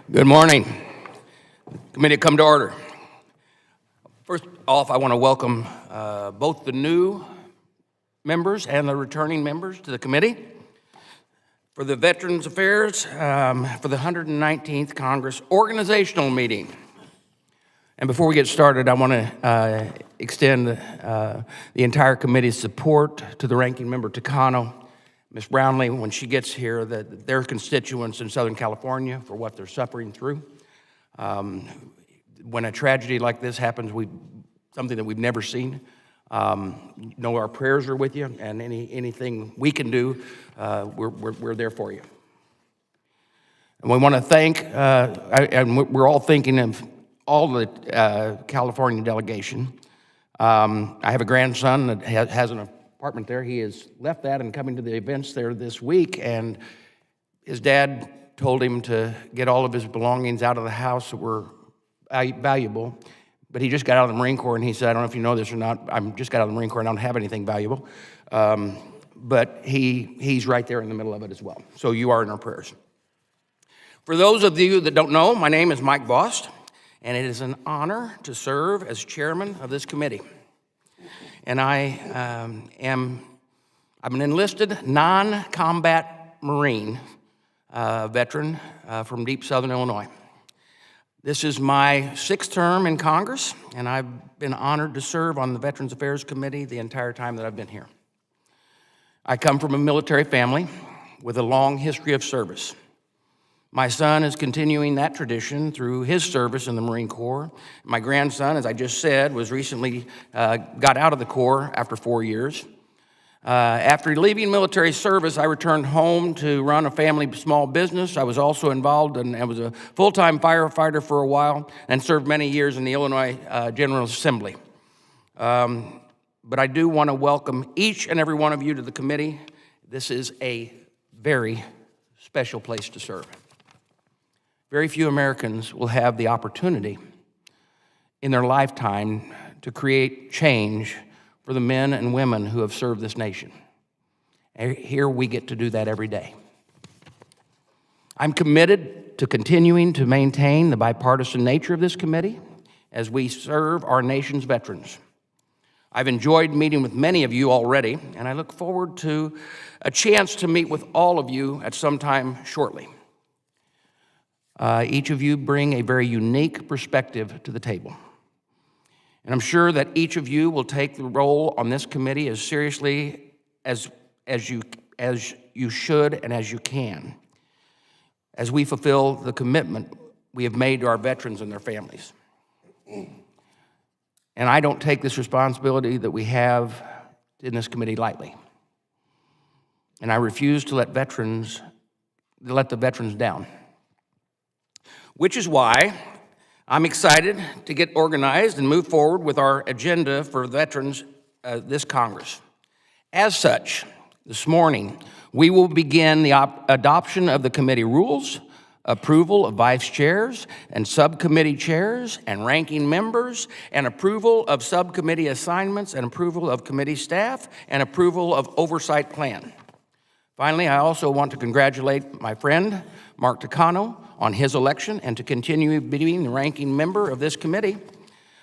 Good morning. Committee, come to order. First off, I want to welcome both the new members and the returning members to the committee for the Veterans Affairs for the 119th Congress organizational meeting. And before we get started, I want to extend the entire committee's support to the ranking member Takano, Ms. Brownlee, when she gets here, their constituents in Southern California for what they're suffering through. When a tragedy like this happens, something that we've never seen, our prayers are with you, and anything we can do, we're there for you. And we want to thank, and we're all thinking of all the California delegation. I have a grandson that has an apartment there. He has left that and coming to the events there this week, and his dad told him to get all of his belongings out of the house that were valuable, but he just got out of the Marine Corps, and he said, I don't know if you know this or not, I just got out of the Marine Corps and I don't have anything valuable, but he's right there in the middle of it as well. So you are in our prayers. For those of you that don't know, my name is Mike Vost, and it is an honor to serve as chairman of this committee. And I'm an enlisted non-combat Marine veteran from deep southern Illinois. This is my 6th term in Congress, and I've been honored to serve on the Veterans Affairs Committee the entire time that I've been here. I come from a military family with a long history of service. My son is continuing that tradition through his service in the Marine Corps. My grandson, as I just said, was recently got out of the Corps after 4 years. After leaving military service, I returned home to run a family small business. I was also involved and I was a full-time firefighter for a while and served many years in the Illinois General Assembly. But I do want to welcome each and every one of you to the committee. This is a very special place to serve. Very few Americans will have the opportunity in their lifetime to create change for the men and women who have served this nation. Here we get to do that every day. I'm committed to continuing to maintain the bipartisan nature of this committee as we serve our nation's veterans. I've enjoyed meeting with many of you already, and I look forward to a chance to meet with all of you at some time shortly. Each of you bring a very unique perspective to the table. And I'm sure that each of you will take the role on this committee as seriously as you should and as you can, as we fulfill the commitment we have made to our veterans and their families. And I don't take this responsibility that we have in this committee lightly. And I refuse to let the veterans down. Which is why I'm excited to get organized and move forward with our agenda for veterans this Congress. As such, this morning, we will begin the adoption of the committee rules, approval of vice chairs and subcommittee chairs and ranking members, and approval of subcommittee assignments and approval of committee staff and approval of oversight plan. Finally, I also want to congratulate my friend, Mark Takano, on his election and to continue being the ranking member of this committee.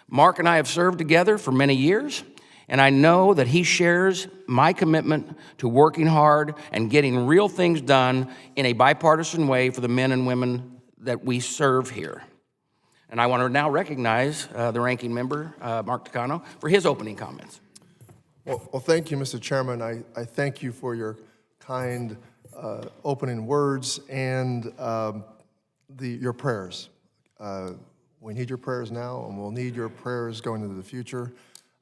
Mark and I have served together for many years, and I know that he shares my commitment to working hard and getting real things done in a bipartisan way for the men and women that we serve here. And I want to now recognize the ranking member, Mark Takano, for his opening comments. Well, thank you, Mr. Chairman. I thank you for your kind opening words and your prayers. We need your prayers now, and we'll need your prayers going into the future.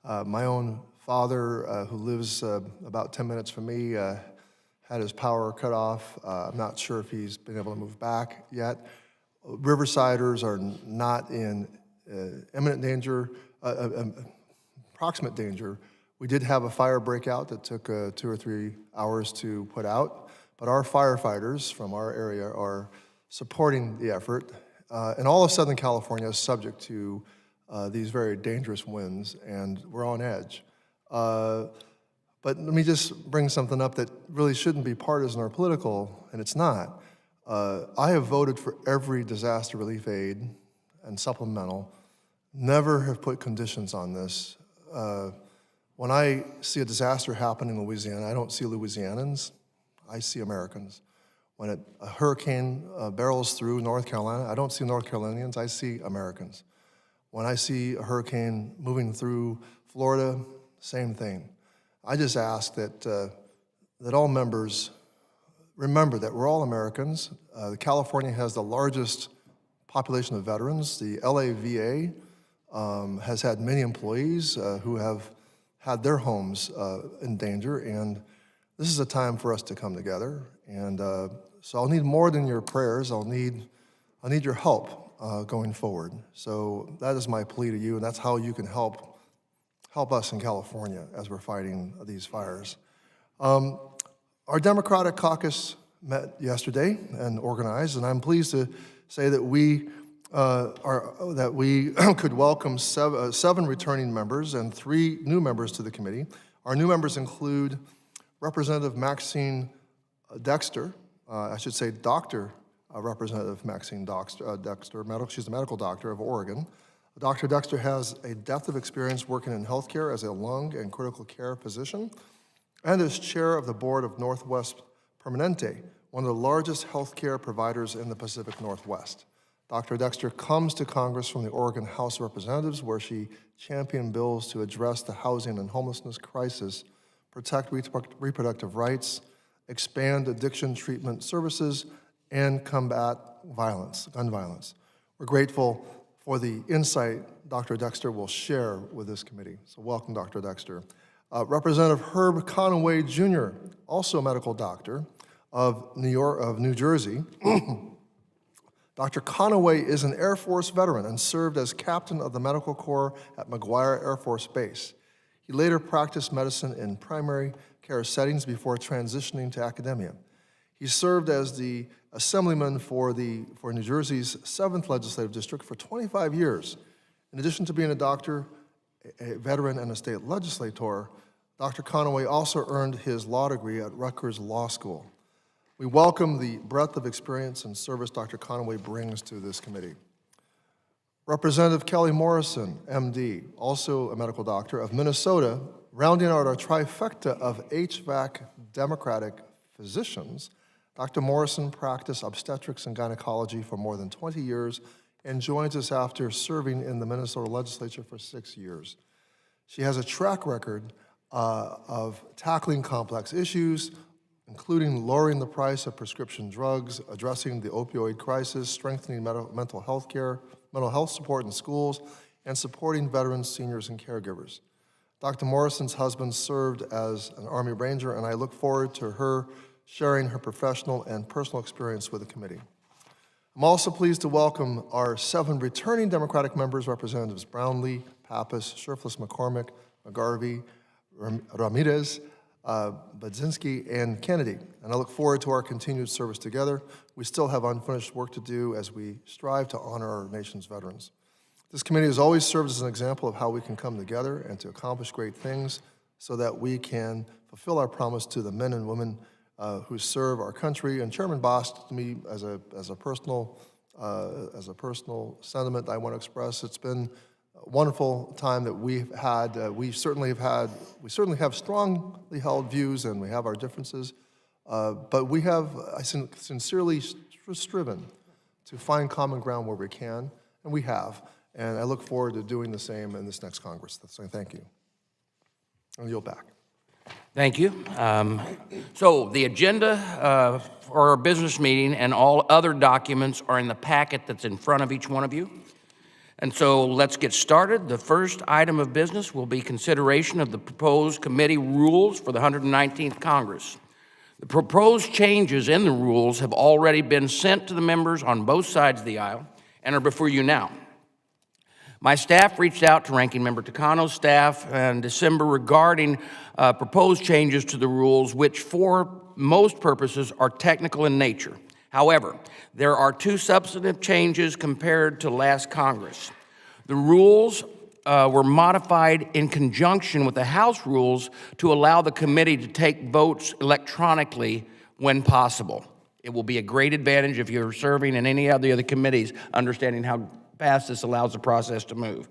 My own father, who lives about 10 minutes from me, had his power cut off. I'm not sure if he's been able to move back yet. Riversiders are not in imminent danger, approximate danger. We did have a fire breakout that took 2 or 3 hours to put out, but our firefighters from our area are supporting the effort. And all of Southern California is subject to these very dangerous winds, and we're on edge. But let me just bring something up that really shouldn't be partisan or political, and it's not. I have voted for every disaster relief aid and supplemental, never have put conditions on this. When I see a disaster happen in Louisiana, I don't see Louisianans, I see Americans. When a hurricane barrels through North Carolina, I don't see North Carolinians, I see Americans. When I see a hurricane moving through Florida, same thing. I just ask that all members remember that we're all Americans. California has the largest population of veterans. The LA VA has had many employees who have had their homes in danger, and this is a time for us to come together. And so I'll need more than your prayers. I'll need your help going forward. So that is my plea to you, and that's how you can help us in California as we're fighting these fires. Our Democratic caucus met yesterday and organized, and I'm pleased to say that we could welcome seven returning members and 3 new members to the committee. Our new members include Representative Maxine Dexter, I should say Dr. Representative Maxine Dexter, she's a medical doctor of Oregon. Dr. Dexter has a depth of experience working in healthcare as a lung and critical care physician, and is chair of the board of Northwest Permanente, one of the largest healthcare providers in the Pacific Northwest. Dr. Dexter comes to Congress from the Oregon House of Representatives, where she championed bills to address the housing and homelessness crisis, protect reproductive rights, expand addiction treatment services, and combat violence, gun violence. We're grateful for the insight Dr. Dexter will share with this committee. So welcome, Dr. Dexter. Representative Herb Conaway Jr., also a medical doctor of New Jersey. Dr. Conaway is an Air Force veteran and served as captain of the Medical Corps at McGuire Air Force Base. He later practiced medicine in primary care settings before transitioning to academia. He served as the assemblyman for New Jersey's 7th Legislative District for 25 years. In addition to being a doctor, a veteran, and a state legislator, Dr. Conaway also earned his law degree at Rutgers Law School. We welcome the breadth of experience and service Dr. Conaway brings to this committee. Representative Kelly Morrison, MD, also a medical doctor of Minnesota, rounding out our trifecta of HVAC Democratic physicians. Dr. Morrison practiced obstetrics and gynecology for more than 20 years and joins us after serving in the Minnesota legislature for 6 years. She has a track record of tackling complex issues, including lowering the price of prescription drugs, addressing the opioid crisis, strengthening mental health support in schools, and supporting veterans, seniors, and caregivers. Dr. Morrison's husband served as an Army Ranger, and I look forward to her sharing her professional and personal experience with the committee. I'm also pleased to welcome our 7 returning Democratic members, Representatives Brownlee, Pappas, Shurflus McCormick, McGarvey, Ramirez, Budzinski, and Kennedy, and I look forward to our continued service together. We still have unfinished work to do as we strive to honor our nation's veterans. This committee has always served as an example of how we can come together and to accomplish great things so that we can fulfill our promise to the men and women who serve our country. And Chairman Boss, to me, as a personal sentiment I want to express, it's been a wonderful time that we've had. We certainly have strongly held views, and we have our differences, but we have, I sincerely striven to find common ground where we can, and we have. And I look forward to doing the same in this next Congress. So thank you. I'll yield back. Thank you. So the agenda for our business meeting and all other documents are in the packet that's in front of each one of you. And so let's get started. The first item of business will be consideration of the proposed committee rules for the 119th Congress. The proposed changes in the rules have already been sent to the members on both sides of the aisle and are before you now. My staff reached out to Ranking Member Takano's staff in December regarding proposed changes to the rules, which for most purposes are technical in nature. However, there are 2 substantive changes compared to last Congress. The rules were modified in conjunction with the House rules to allow the committee to take votes electronically when possible. It will be a great advantage if you're serving in any of the other committees, understanding how fast this allows the process to move.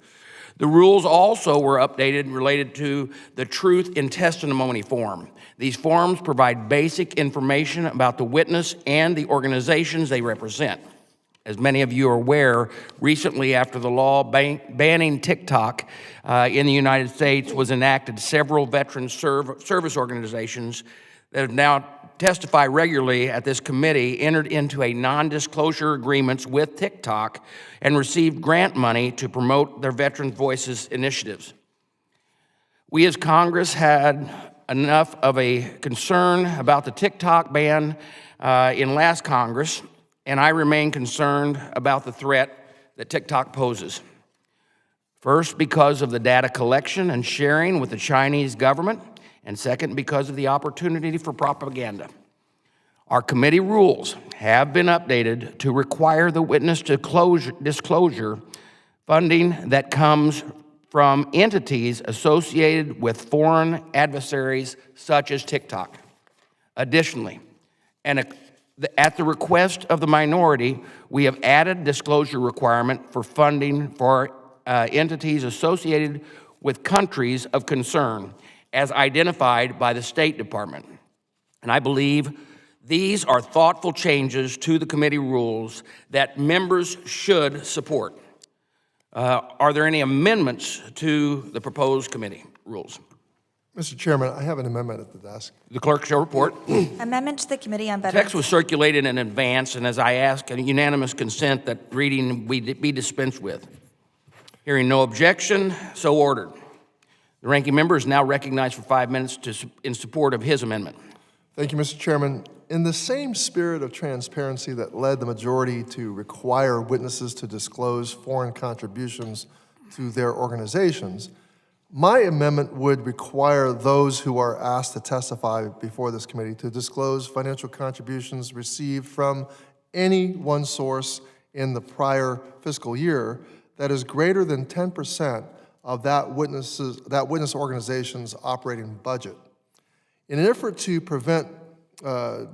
The rules also were updated related to the truth in testimony form. These forms provide basic information about the witness and the organizations they represent. As many of you are aware, recently after the law banning TikTok in the United States was enacted, several veteran service organizations that have now testify regularly at this committee entered into a non-disclosure agreements with TikTok and received grant money to promote their Veterans Voices initiatives. We as Congress had enough of a concern about the TikTok ban in last Congress, and I remain concerned about the threat that TikTok poses. First, because of the data collection and sharing with the Chinese government, and second, because of the opportunity for propaganda. Our committee rules have been updated to require the witness disclosure funding that comes from entities associated with foreign adversaries such as TikTok. Additionally, and at the request of the minority, we have added disclosure requirement for funding for entities associated with countries of concern as identified by the State Department. And I believe these are thoughtful changes to the committee rules that members should support. Are there any amendments to the proposed committee rules? Mr. Chairman, I have an amendment at the desk. The clerk shall report. Amendment to the Committee on Veterans. Text was circulated in advance, and as I ask, a unanimous consent that reading be dispensed with. Hearing no objection, so ordered. The ranking member is now recognized for 5 minutes in support of his amendment. Thank you, Mr. Chairman. In the same spirit of transparency that led the majority to require witnesses to disclose foreign contributions to their organizations, my amendment would require those who are asked to testify before this committee to disclose financial contributions received from any one source in the prior fiscal year that is greater than 10% of that witness organization's operating budget. In an effort to prevent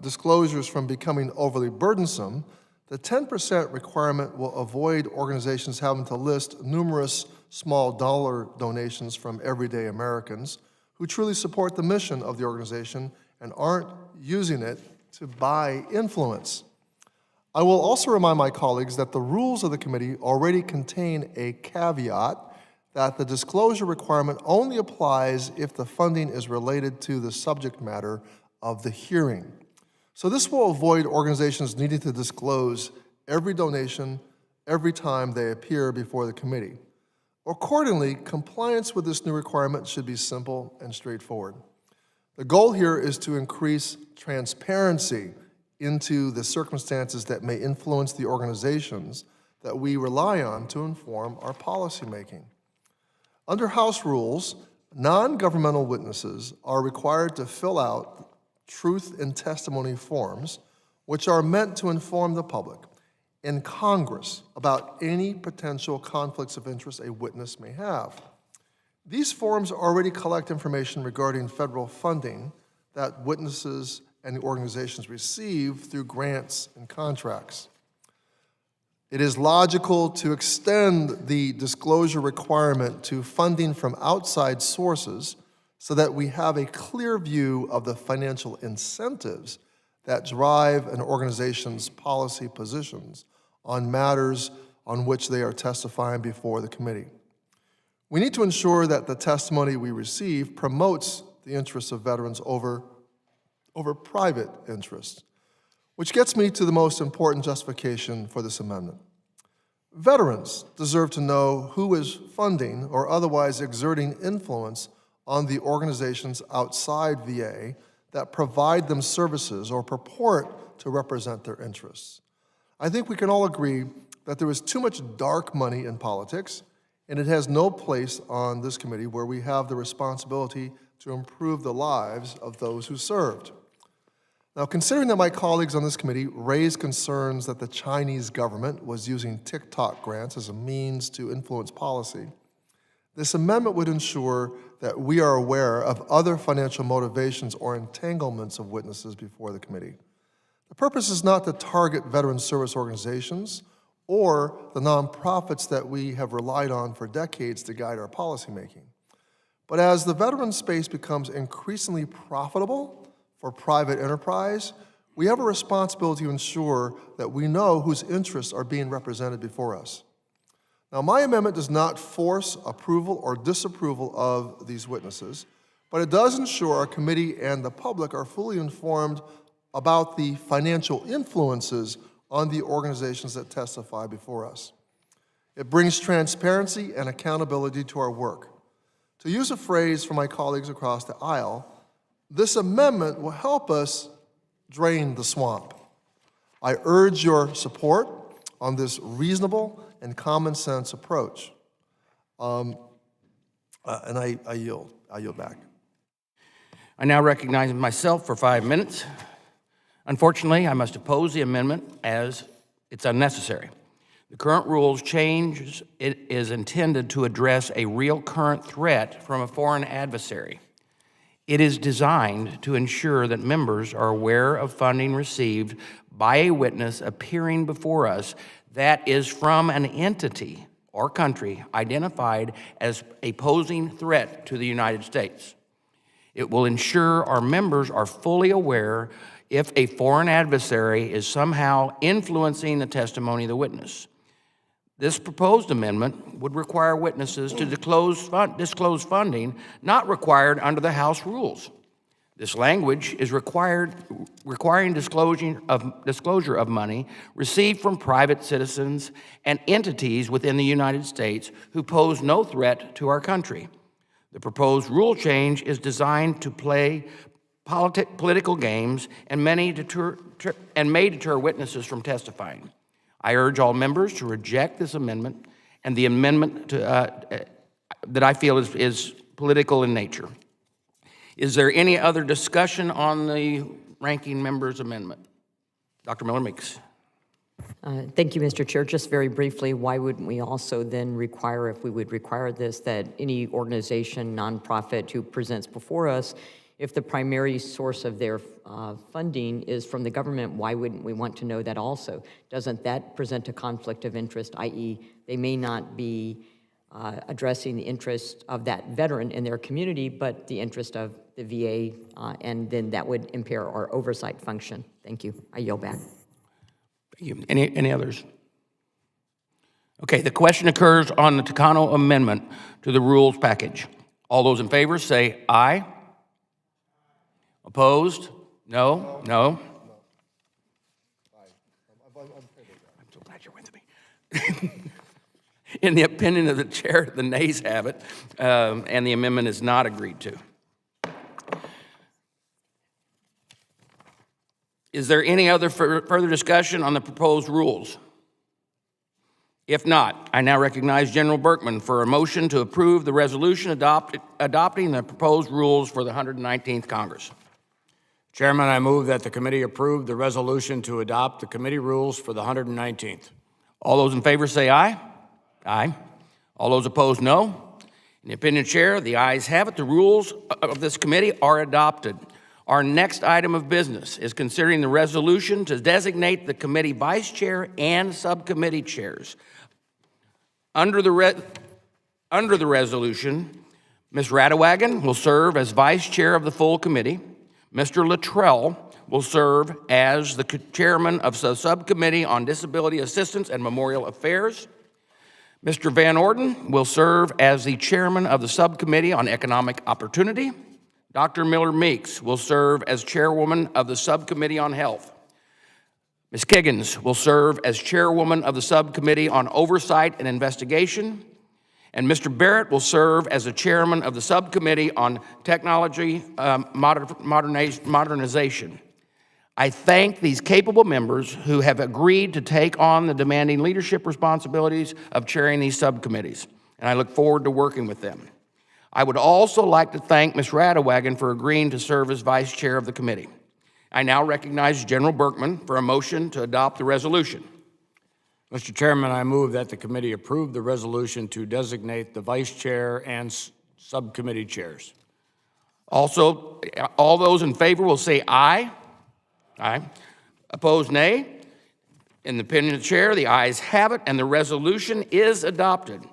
disclosures from becoming overly burdensome, the 10% requirement will avoid organizations having to list numerous small dollar donations from everyday Americans who truly support the mission of the organization and aren't using it to buy influence. I will also remind my colleagues that the rules of the committee already contain a caveat that the disclosure requirement only applies if the funding is related to the subject matter of the hearing. So this will avoid organizations needing to disclose every donation every time they appear before the committee. Accordingly, compliance with this new requirement should be simple and straightforward. The goal here is to increase transparency into the circumstances that may influence the organizations that we rely on to inform our policymaking. Under House rules, non-governmental witnesses are required to fill out truth in testimony forms, which are meant to inform the public in Congress about any potential conflicts of interest a witness may have. These forms already collect information regarding federal funding that witnesses and the organizations receive through grants and contracts. It is logical to extend the disclosure requirement to funding from outside sources so that we have a clear view of the financial incentives that drive an organization's policy positions on matters on which they are testifying before the committee. We need to ensure that the testimony we receive promotes the interests of veterans over private interests, which gets me to the most important justification for this amendment. Veterans deserve to know who is funding or otherwise exerting influence on the organizations outside VA that provide them services or purport to represent their interests. I think we can all agree that there is too much dark money in politics, and it has no place on this committee where we have the responsibility to improve the lives of those who served. Now, considering that my colleagues on this committee raised concerns that the Chinese government was using TikTok grants as a means to influence policy, this amendment would ensure that we are aware of other financial motivations or entanglements of witnesses before the committee. The purpose is not to target veteran service organizations or the nonprofits that we have relied on for decades to guide our policymaking. But as the veteran space becomes increasingly profitable for private enterprise, we have a responsibility to ensure that we know whose interests are being represented before us. Now, my amendment does not force approval or disapproval of these witnesses, but it does ensure our committee and the public are fully informed about the financial influences on the organizations that testify before us. It brings transparency and accountability to our work. To use a phrase from my colleagues across the aisle, this amendment will help us drain the swamp. I urge your support on this reasonable and common sense approach. And I yield back. I now recognize myself for 5 minutes. Unfortunately, I must oppose the amendment as it's unnecessary. The current rules change is intended to address a real current threat from a foreign adversary. It is designed to ensure that members are aware of funding received by a witness appearing before us that is from an entity or country identified as a posing threat to the United States. It will ensure our members are fully aware if a foreign adversary is somehow influencing the testimony of the witness. This proposed amendment would require witnesses to disclose funding not required under the House rules. This language is requiring disclosure of money received from private citizens and entities within the United States who pose no threat to our country. The proposed rule change is designed to play political games and may deter witnesses from testifying. I urge all members to reject this amendment and the amendment that I feel is political in nature. Is there any other discussion on the ranking member's amendment? Dr. Miller-Meeks. Thank you, Mr. Chair. Just very briefly, why wouldn't we also then require, if we would require this, that any organization, nonprofit who presents before us, if the primary source of their funding is from the government, why wouldn't we want to know that also? Doesn't that present a conflict of interest, i.e. they may not be addressing the interest of that veteran in their community, but the interest of the VA, and then that would impair our oversight function. Thank you. I yield back. Thank you. Any others? Okay, the question occurs on the Takano amendment to the rules package. All those in favor say aye. Opposed? No? No? I'm so glad you're with me. In the opinion of the chair, the nays have it, and the amendment is not agreed to. Is there any other further discussion on the proposed rules? If not, I now recognize General Berkman for a motion to approve the resolution adopting the proposed rules for the 119th Congress. Chairman, I move that the committee approve the resolution to adopt the committee rules for the 119th. All those in favor say aye. Aye. All those opposed, no. In the opinion of the chair, the ayes have it. The rules of this committee are adopted. Our next item of business is considering the resolution to designate the committee vice chair and subcommittee chairs. Under the resolution, Ms. Radewagen will serve as vice chair of the full committee. Mr. Luttrell will serve as the chairman of the subcommittee on disability assistance and memorial affairs. Mr. Van Orden will serve as the chairman of the subcommittee on economic opportunity. Dr. Miller-Meeks will serve as chairwoman of the subcommittee on health. Ms. Kiggins will serve as chairwoman of the subcommittee on oversight and investigation. And Mr. Barrett will serve as the chairman of the subcommittee on technology modernization. I thank these capable members who have agreed to take on the demanding leadership responsibilities of chairing these subcommittees, and I look forward to working with them. I would also like to thank Ms. Radewagen for agreeing to serve as vice chair of the committee. I now recognize General Berkman for a motion to adopt the resolution. Mr. Chairman, I move that the committee approve the resolution to designate the vice chair and subcommittee chairs. Also, all those in favor will say aye. Aye. Opposed, nay. In the opinion of the chair, the ayes have it, and the resolution is adopted.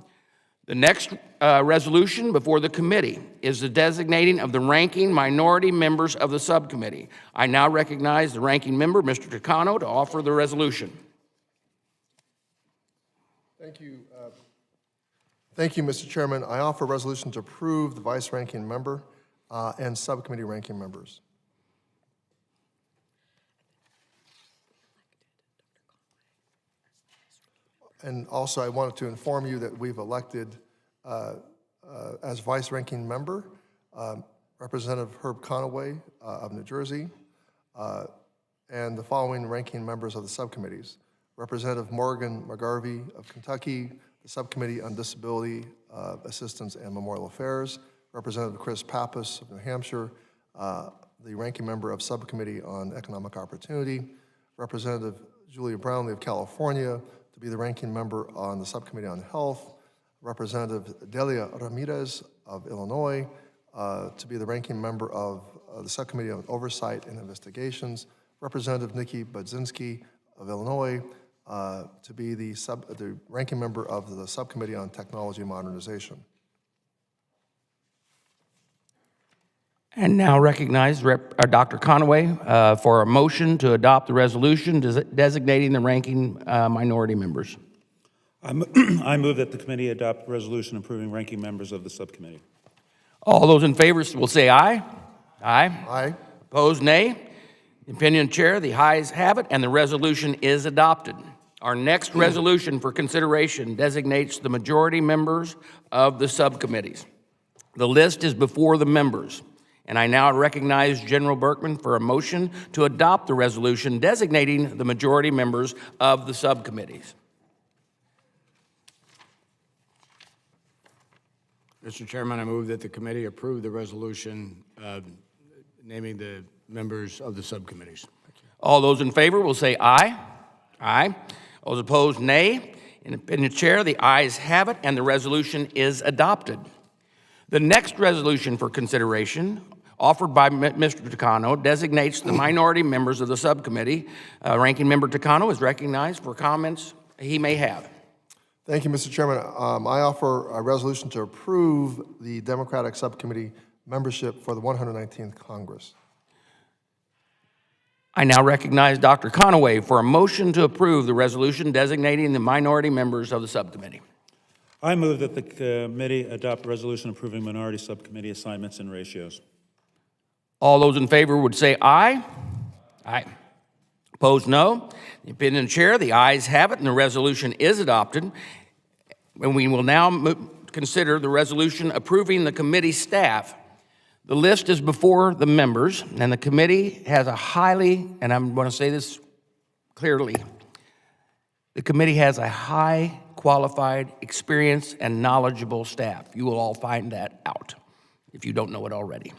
The next resolution before the committee is the designating of the ranking minority members of the subcommittee. I now recognize the ranking member, Mr. Takano, to offer the resolution. Thank you. Thank you, Mr. Chairman. I offer a resolution to approve the vice ranking member and subcommittee ranking members. And also, I wanted to inform you that we've elected as vice ranking member Representative Herb Conaway of New Jersey and the following ranking members of the subcommittees: Representative Morgan McGarvey of Kentucky, the Subcommittee on Disability Assistance and Memorial Affairs; Representative Chris Pappas of New Hampshire, the ranking member of Subcommittee on Economic Opportunity; Representative Julia Brownlee of California to be the ranking member on the Subcommittee on Health; Representative Delia Ramirez of Illinois to be the ranking member of the Subcommittee on Oversight and Investigations; Representative Nikki Budzinski of Illinois to be the ranking member of the Subcommittee on Technology Modernization. And now recognize Dr. Conaway for a motion to adopt the resolution designating the ranking minority members. I move that the committee adopt a resolution approving ranking members of the subcommittee. All those in favor will say aye. Aye. Aye. Opposed, nay. In the opinion of the chair, the ayes have it, and the resolution is adopted. Our next resolution for consideration designates the majority members of the subcommittees. The list is before the members, and I now recognize General Berkman for a motion to adopt the resolution designating the majority members of the subcommittees. Mr. Chairman, I move that the committee approve the resolution naming the members of the subcommittees. All those in favor will say aye. Aye. Those opposed, nay. In the opinion of the chair, the ayes have it, and the resolution is adopted. The next resolution for consideration, offered by Mr. Takano, designates the minority members of the subcommittee. Ranking Member Takano is recognized for comments he may have. Thank you, Mr. Chairman. I offer a resolution to approve the Democratic Subcommittee membership for the 119th Congress. I now recognize Dr. Conaway for a motion to approve the resolution designating the minority members of the subcommittee. I move that the committee adopt a resolution approving minority subcommittee assignments and ratios. All those in favor would say aye. Aye. Opposed, no. In the opinion of the chair, the ayes have it, and the resolution is adopted. And we will now consider the resolution approving the committee staff. The list is before the members, and the committee has a highly, and I'm going to say this clearly, the committee has a high qualified, experienced, and knowledgeable staff. You will all find that out if you don't know it already.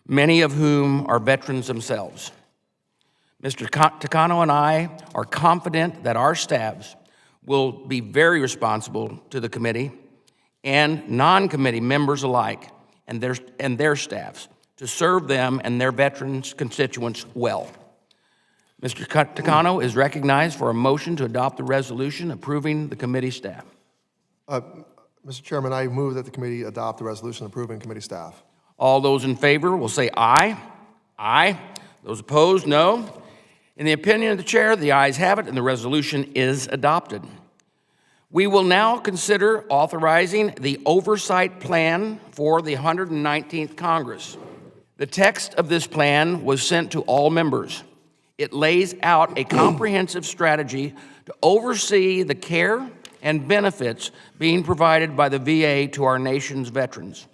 Many of whom are veterans themselves. Mr. Takano and I are confident that our staffs will be very responsible to the committee and non-committee members alike and their staffs to serve them and their veterans constituents well. Mr. Takano is recognized for a motion to adopt the resolution approving the committee staff. Mr. Chairman, I move that the committee adopt the resolution approving committee staff. All those in favor will say aye. Aye. Those opposed, no. In the opinion of the chair, the ayes have it, and the resolution is adopted. We will now consider authorizing the oversight plan for the 119th Congress. The text of this plan was sent to all members. It lays out a comprehensive strategy to oversee the care and benefits being provided by the VA to our nation's veterans.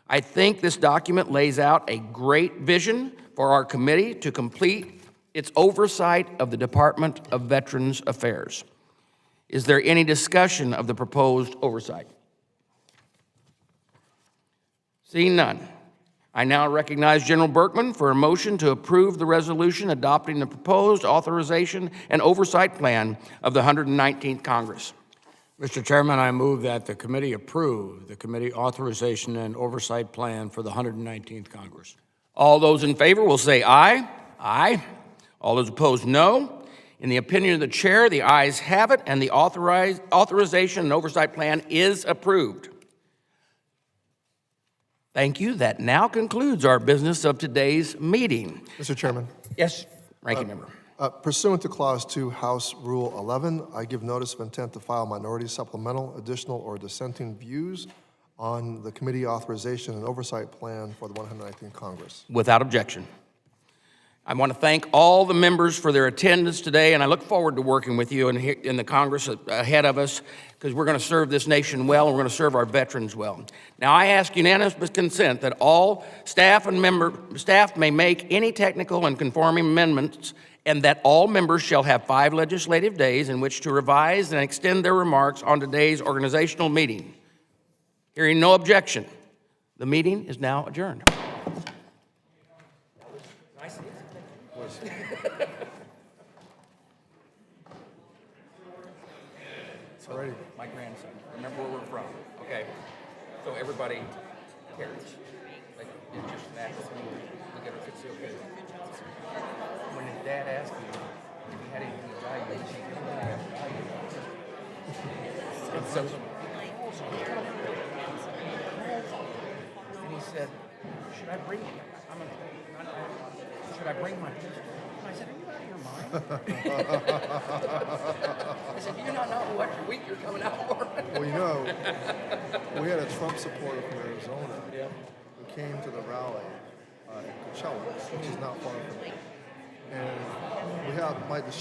I think this document lays out a great vision for our committee to complete its oversight of the Department of Veterans Affairs. Is there any discussion of the proposed oversight? Seeing none, I now recognize General Berkman for a motion to approve the resolution adopting the proposed authorization and oversight plan of the 119th Congress. Mr. Chairman, I move that the committee approve the committee authorization and oversight plan for the 119th Congress. All those in favor will say aye. Aye. All those opposed, no. In the opinion of the chair, the ayes have it, and the authorization and oversight plan is approved. Thank you. That now concludes our business of today's meeting. Mr. Chairman, Yes, Ranking Member. pursuant to Clause 2, House Rule 11, I give notice of intent to file minority supplemental, additional, or dissenting views on the committee authorization and oversight plan for the 119th Congress. Without objection. I want to thank all the members for their attendance today, and I look forward to working with you in the Congress ahead of us, because we're going to serve this nation well, and we're going to serve our veterans well. Now, I ask unanimous consent that all staff may make any technical and conforming amendments, and that all members shall have 5 legislative days in which to revise and extend their remarks on today's organizational meeting. Hearing no objection, the meeting is now adjourned. All righty. My grandson. Remember where we're from, okay? So everybody cares. Like, it's just that. Look at her, it's okay. When his dad asked me if he had anything of value, he said, "You don't have value." And he said, "Should I bring my pistol?" And I said, "Are you out of your mind?" I said, "Do you not know what week you're coming out for?" Well, you know, we had a Trump supporter from Arizona who came to the rally in Coachella, which is not far from here. And we have, the show